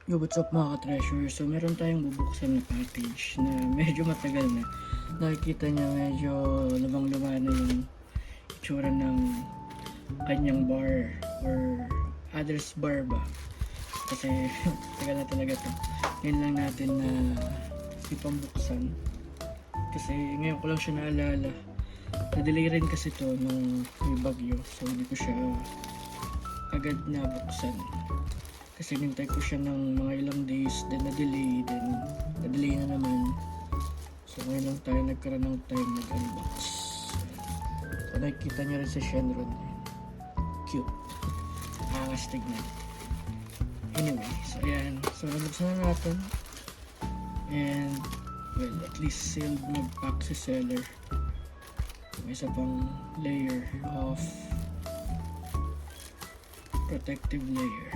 Yo, what's up mga ka-treasure? So, meron tayong bubuksan na package na medyo matagal na. Nakikita niya medyo lumang-luma na yung itsura ng kanyang bar or others bar ba? Kasi tagal na talaga to. Ngayon lang natin na ipang buksan. Kasi ngayon ko lang siya naalala. Na-delay rin kasi to nung may bagyo. So, hindi ko siya agad na buksan. Kasi nintay ko siya ng mga ilang days, then na-delay na naman. So ngayon lang tayo nagkaroon ng time nag-unbox. So nakikita nyo rin sa Shenron. Cute. Angas tignan. Anyway, so ayan. So nabuksan na natin. And, well, at least sealed mag-pack si seller. May isa pang layer of protective layer.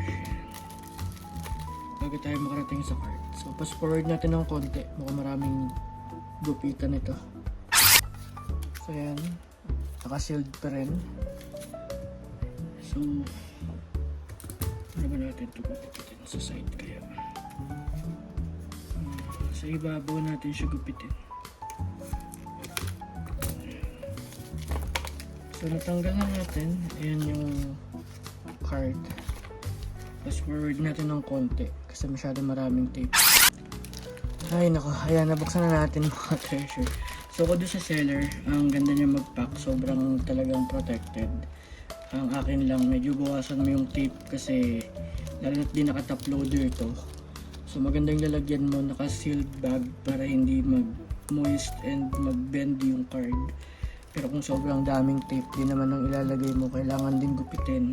Bago tayo makarating sa cart. So, fast forward natin ng konti. Mukhang maraming gupitan ito. So, yan. Naka-sealed pa rin. So, ano ba natin ito gupitin sa side kaya? Sa ibabaw natin siya gupitin. So, natanggal na natin. Ayan yung card. Fast forward natin ng konti kasi masyado maraming tape. Ay nako, ayan, nabuksan na natin mga treasure. So kung doon sa seller, ang ganda niya mag-pack, sobrang talagang protected. Ang akin lang, medyo bawasan mo yung tape kasi lalo na't di naka-top loader ito. So maganda yung lalagyan mo, naka-sealed bag para hindi mag-moist and mag-bend yung card. Pero kung sobrang daming tape, di naman ang ilalagay mo, kailangan din gupitin.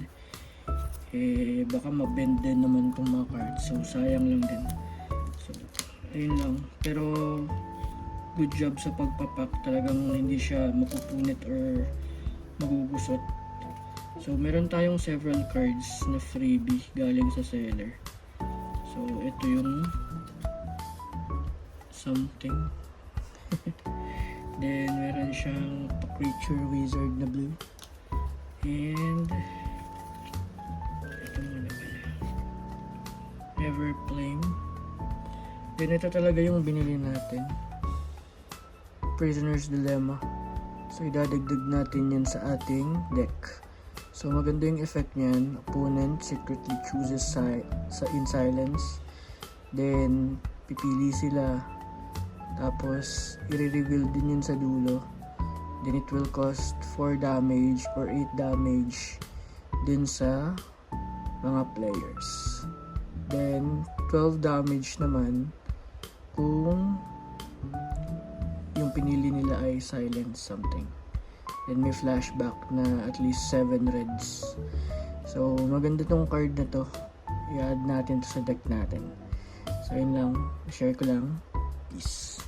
Baka mabend din naman itong mga cards, so sayang lang din. So ayun lang, pero good job sa pagpapak, talagang hindi siya mapupunit or magugusot. So meron tayong several cards na freebie galing sa seller. So ito yung something. Then meron siyang creature wizard na blue, and Everflame. Then ito talaga yung binili natin, Prisoner's Dilemma. So idadagdag natin yan sa ating deck. So maganda yung effect niyan. Opponent secretly chooses in silence. Then pipili sila. Tapos i-reveal din yun sa dulo. Then it will cost 4 damage or 8 damage din sa mga players. Then 12 damage naman kung yung pinili nila ay silence something. Then may flashback na at least 7 reds. So maganda tong card na to. I-add natin to sa deck natin. So yun lang, share ko lang. Peace.